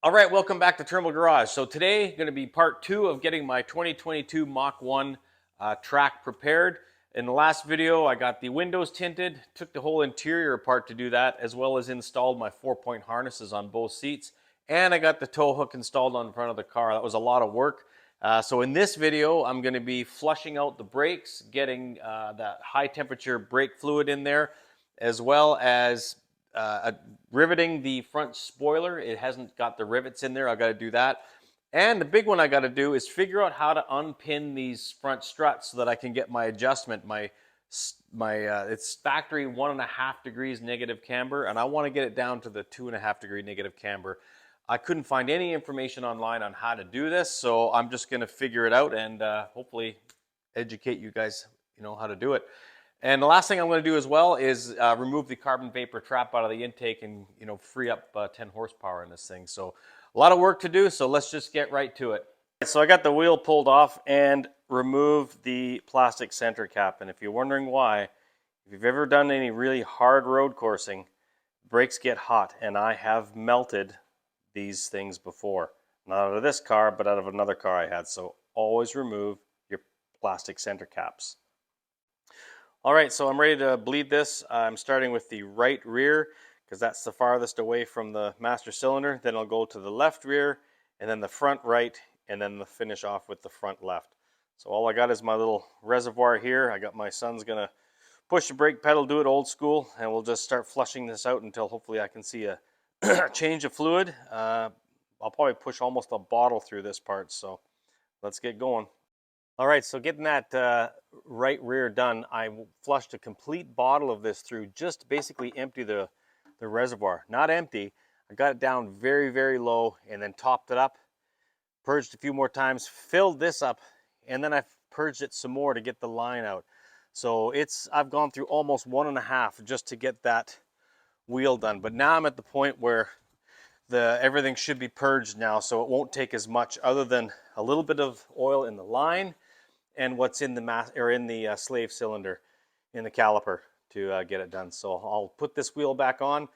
All right, welcome back to Turnbull Garage. So today going to be part two of getting my 2022 Mach 1 track prepared. In the last video, I got the windows tinted, took the whole interior apart to do that, as well as installed my 4-point harnesses on both seats, and I got the tow hook installed on the front of the car. That was a lot of work. So in this video, I'm going to be flushing out the brakes, getting that high temperature brake fluid in there, as well as riveting the front spoiler. It hasn't got the rivets in there. I got to do that. And the big one I got to do is figure out how to unpin these front struts so that I can get my adjustment, it's factory 1.5 degrees negative camber, and I want to get it down to the 2.5 degree negative camber. I couldn't find any information online on how to do this, so I'm just going to figure it out and hopefully educate you guys, how to do it. And the last thing I'm going to do as well is remove the carbon vapor trap out of the intake and free up 10 horsepower in this thing. So a lot of work to do, so let's just get right to it. So I got the wheel pulled off and removed the plastic center cap. And if you're wondering why, if you've ever done any really hard road coursing, brakes get hot, and I have melted these things before. Not out of this car, but out of another car I had. So always remove your plastic center caps. All right, so I'm ready to bleed this. I'm starting with the right rear because that's the farthest away from the master cylinder. Then I'll go to the left rear and then the front right, and then finish off with the front left. So all I got is my little reservoir here. I got my son's gonna push the brake pedal, do it old school, and we'll just start flushing this out until hopefully I can see a change of fluid. I'll probably push almost a bottle through this part, so let's get going. All right, so getting that right rear done, I flushed a complete bottle of this through, just basically empty the reservoir. Not empty, I got it down very, very low and then topped it up, purged a few more times, filled this up, and then I purged it some more to get the line out. So I've gone through almost 1.5 just to get that wheel done. But now I'm at the point where everything should be purged now, so it won't take as much other than a little bit of oil in the line and what's in the slave cylinder in the caliper to get it done. So I'll put this wheel back on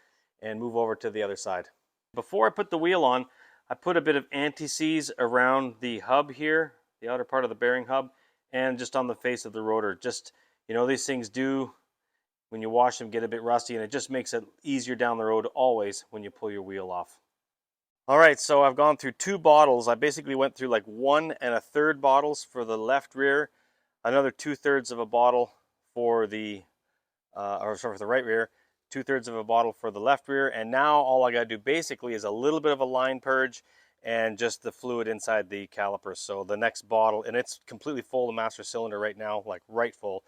and move over to the other side. Before I put the wheel on, I put a bit of anti-seize around the hub here, the outer part of the bearing hub, and just on the face of the rotor. Just, these things do, when you wash them, get a bit rusty, and it just makes it easier down the road always when you pull your wheel off. All right, so I've gone through 2 bottles. I basically went through like 1 1/3 bottles for the left rear, another 2/3 of a bottle for the, for the right rear, 2/3 of a bottle for the left rear, and now all I gotta do basically is a little bit of a line purge and just the fluid inside the calipers. So the next bottle, and it's completely full, the master cylinder right now, like right full.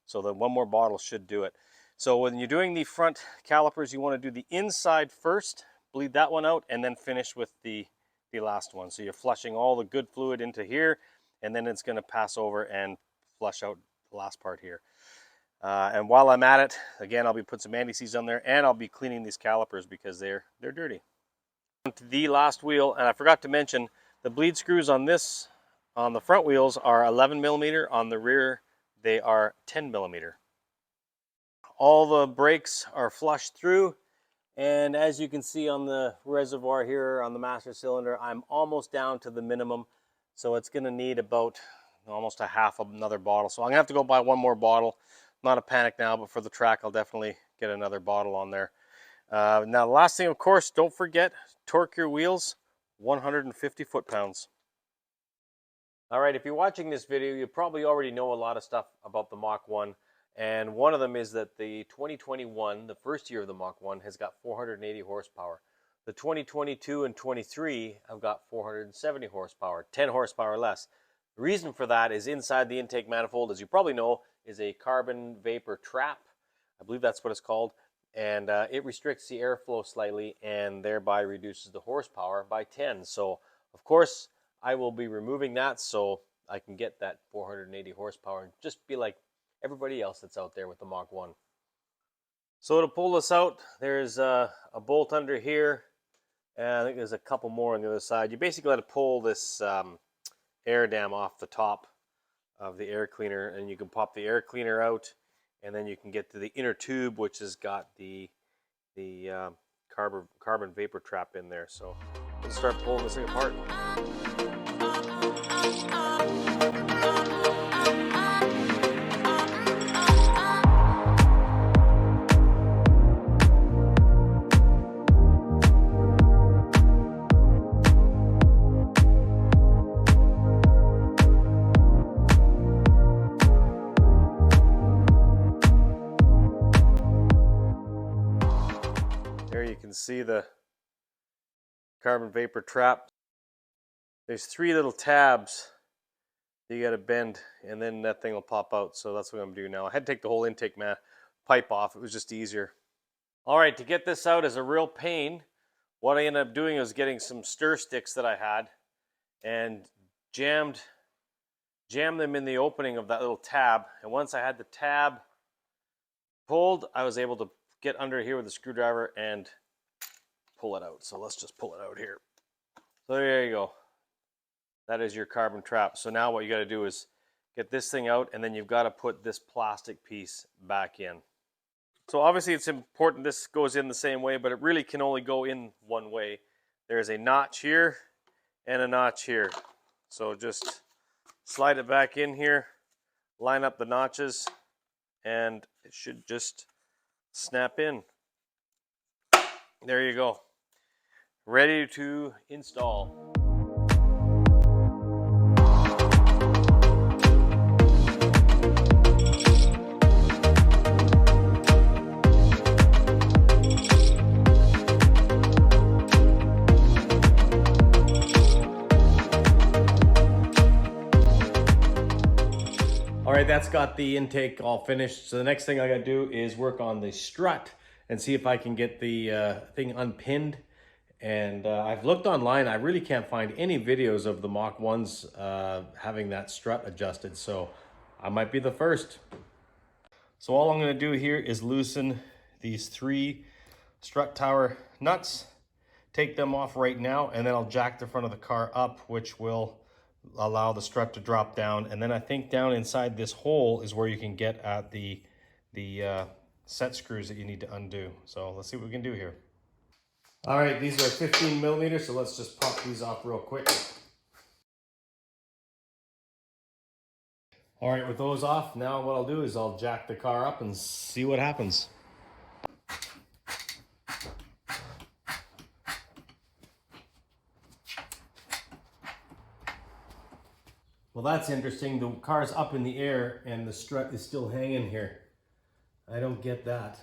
So the 1 more bottle should do it. So when you're doing the front calipers, you wanna do the inside first, bleed that one out, and then finish with the last one. So you're flushing all the good fluid into here, and then it's going to pass over and flush out the last part here. And while I'm at it, again, I'll be putting some anti-seize on there, and I'll be cleaning these calipers because they're dirty. The last wheel, and I forgot to mention, the bleed screws on the front wheels are 11 millimeter. On the rear, they are 10 millimeter. All the brakes are flushed through. And as you can see on the reservoir here on the master cylinder, I'm almost down to the minimum. So it's going to need about almost a half of another bottle. So I'm going to have to go buy 1 more bottle. Not a panic now, but for the track, I'll definitely get another bottle on there. Now, the last thing, of course, don't forget, torque your wheels 150 foot-pounds. All right, if you're watching this video, you probably already know a lot of stuff about the Mach 1. And one of them is that the 2021, the first year of the Mach 1, has got 480 horsepower. The 2022 and 23 have got 470 horsepower, 10 horsepower less. The reason for that is inside the intake manifold, as you probably know, is a carbon vapor trap. I believe that's what it's called. And it restricts the airflow slightly and thereby reduces the horsepower by 10. So, of course, I will be removing that so I can get that 480 horsepower and just be like everybody else that's out there with the Mach 1. So to pull this out, there's a bolt under here, and I think there's a couple more on the other side. You basically got to pull this air dam off the top of the air cleaner, and you can pop the air cleaner out, and then you can get to the inner tube, which has got the carbon vapor trap in there. So Let's start pulling this thing apart. There you can see the carbon vapor trap. There's 3 little tabs you got to bend, and then that thing will pop out. So that's what I'm doing now. I had to take the whole intake pipe off. It was just easier. All right, to get this out is a real pain. What I ended up doing was getting some stir sticks that I had and jammed them in the opening of that little tab. And once I had the tab pulled, I was able to get under here with a screwdriver and pull it out. So let's just pull it out here. So there you go. That is your carbon trap. So now what you got to do is get this thing out, and then you've got to put this plastic piece back in. So obviously it's important this goes in the same way, but it really can only go in one way. There's a notch here and a notch here. So just slide it back in here, line up the notches, and it should just snap in. There you go. Ready to install. All right, that's got the intake all finished. So the next thing I gotta do is work on the strut and see if I can get the thing unpinned. And I've looked online. I really can't find any videos of the Mach 1s having that strut adjusted. So I might be the first. So all I'm gonna do here is loosen these 3 strut tower nuts, take them off right now, and then I'll jack the front of the car up, which will allow the strut to drop down. And then I think down inside this hole is where you can get at the set screws that you need to undo. So let's see what we can do here. All right, these are 15 millimeters, so let's just pop these off real quick. All right, with those off, now what I'll do is I'll jack the car up and see what happens. Well, that's interesting. The car's up in the air and the strut is still hanging here. I don't get that.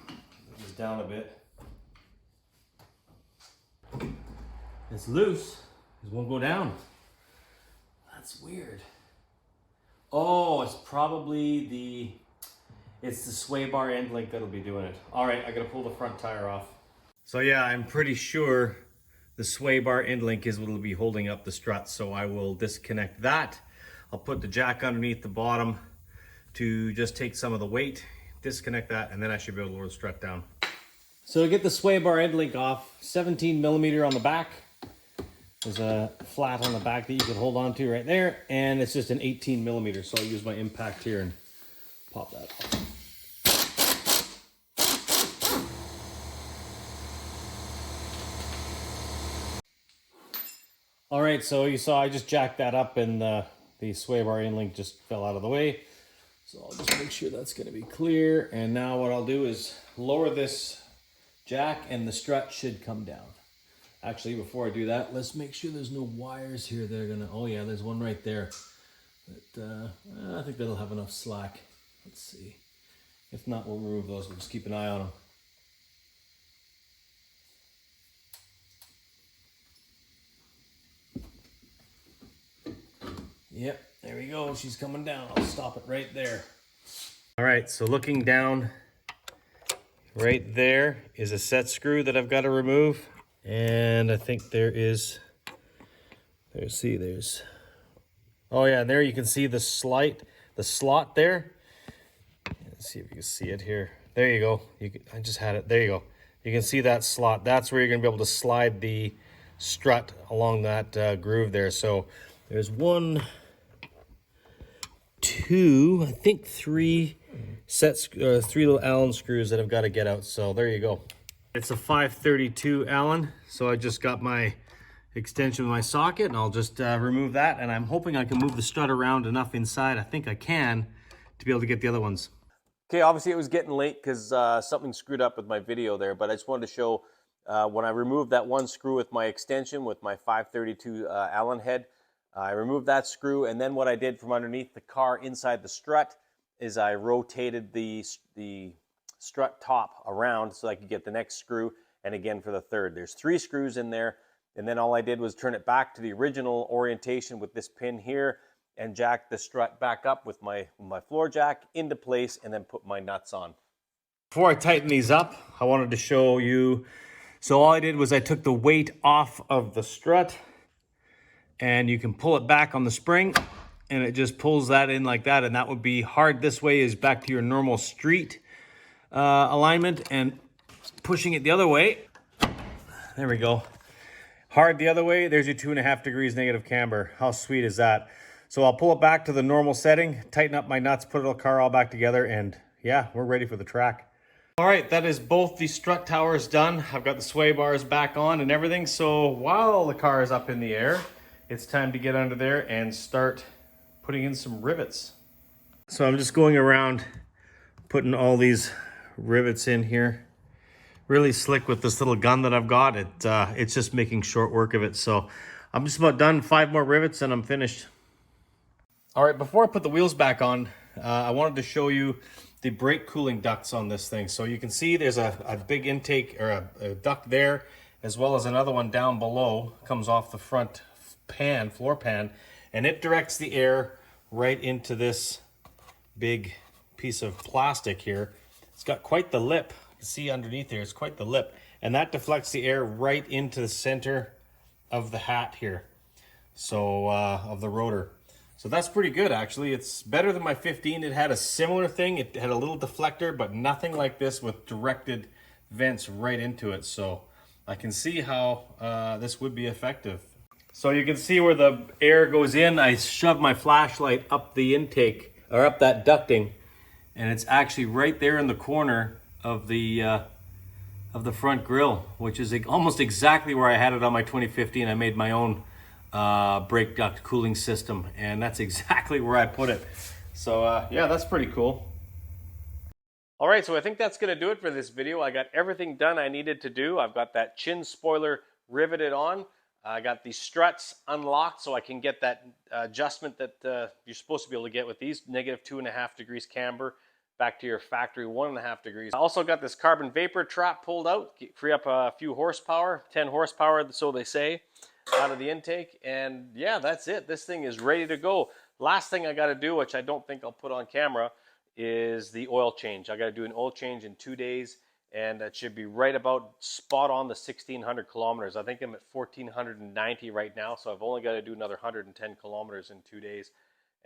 Move this down a bit. It's loose. It won't go down. That's weird. Oh, it's probably it's the sway bar end link that'll be doing it. All right, I gotta pull the front tire off. So yeah, I'm pretty sure the sway bar end link is what will be holding up the strut. So I will disconnect that. I'll put the jack underneath the bottom to just take some of the weight, disconnect that, and then I should be able to lower the strut down. So to get the sway bar end link off, 17 millimeter on the back. There's a flat on the back that you can hold on to right there, and it's just an 18 millimeter. So I'll use my impact here and pop that off. All right, so you saw I just jacked that up, and the sway bar end link just fell out of the way. So I'll just make sure that's gonna be clear. And now what I'll do is lower this jack and the strut should come down. Actually, before I do that, let's make sure there's no wires here that are gonna, oh yeah, there's one right there. But I think that'll have enough slack. Let's see. If not, we'll remove those. We'll just keep an eye on them. Yep, there we go. She's coming down. I'll stop it right there. All right, so looking down, right there is a set screw that I've got to remove. And I think there's, oh yeah, and there you can see the slot there. Let's see if you can see it here. There you go. I just had it. There you go. You can see that slot. That's where you're going to be able to slide the strut along that groove there. So there's 1, 2, I think 3 three little Allen screws that I've got to get out. So there you go. It's a 532 Allen, so I just got my extension of my socket, and I'll just remove that, and I'm hoping I can move the strut around enough inside. I think I can to be able to get the other ones. Okay, obviously it was getting late because something screwed up with my video there, but I just wanted to show when I removed that one screw with my extension with my 532 Allen head. I removed that screw, and then what I did from underneath the car inside the strut is I rotated the strut top around so I could get the next screw, and again for the third. There's 3 screws in there, and then all I did was turn it back to the original orientation with this pin here and jack the strut back up with my floor jack into place, and then put my nuts on. Before I tighten these up, I wanted to show you, so all I did was I took the weight off of the strut, and you can pull it back on the spring, and it just pulls that in like that, and that would be hard this way is back to your normal street alignment, and pushing it the other way, there we go, hard the other way, there's your 2.5 degrees negative camber. How sweet is that? So I'll pull it back to the normal setting, tighten up my nuts, put the car all back together, and yeah, we're ready for the track. All right, that is both the strut towers done. I've got the sway bars back on and everything, so while the car is up in the air, it's time to get under there and start putting in some rivets. So I'm just going around putting all these rivets in here. Really slick with this little gun that I've got. It's just making short work of it. So I'm just about done. 5 more rivets and I'm finished. All right, before I put the wheels back on, I wanted to show you the brake cooling ducts on this thing. So you can see there's a big intake or a duct there, as well as another one down below, comes off the front floor pan, and it directs the air right into this big piece of plastic here. It's got quite the lip. You can see underneath there, it's quite the lip, and that deflects the air right into the center of the hat here, so of the rotor. So that's pretty good, actually. It's better than my 15. It had a similar thing. It had a little deflector, but nothing like this with directed vents right into it. So I can see how this would be effective. So you can see where the air goes in. I shoved my flashlight up the intake, or up that ducting, and it's actually right there in the corner of the front grille, which is almost exactly where I had it on my 2015. I made my own brake duct cooling system, and that's exactly where I put it. So yeah, that's pretty cool. All right, so I think that's going to do it for this video. I got everything done I needed to do. I've got that chin spoiler riveted on. I got the struts unlocked so I can get that adjustment that you're supposed to be able to get with these, negative 2.5 degrees camber back to your factory 1.5 degrees. I also got this carbon vapor trap pulled out, free up a few horsepower, 10 horsepower, so they say, out of the intake. And yeah, that's it. This thing is ready to go. Last thing I got to do, which I don't think I'll put on camera, is the oil change. I got to do an oil change in 2 days, and that should be right about spot on the 1,600 kilometers. I think I'm at 1,490 right now, so I've only got to do another 110 kilometers in 2 days,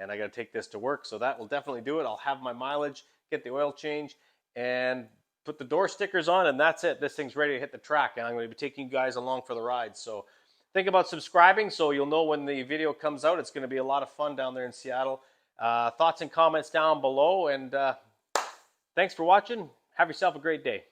and I got to take this to work, so that will definitely do it. I'll have my mileage, get the oil change, and put the door stickers on, and that's it. This thing's ready to hit the track, and I'm going to be taking you guys along for the ride. So think about subscribing so you'll know when the video comes out. It's going to be a lot of fun down there in Seattle. Thoughts and comments down below, and thanks for watching. Have yourself a great day.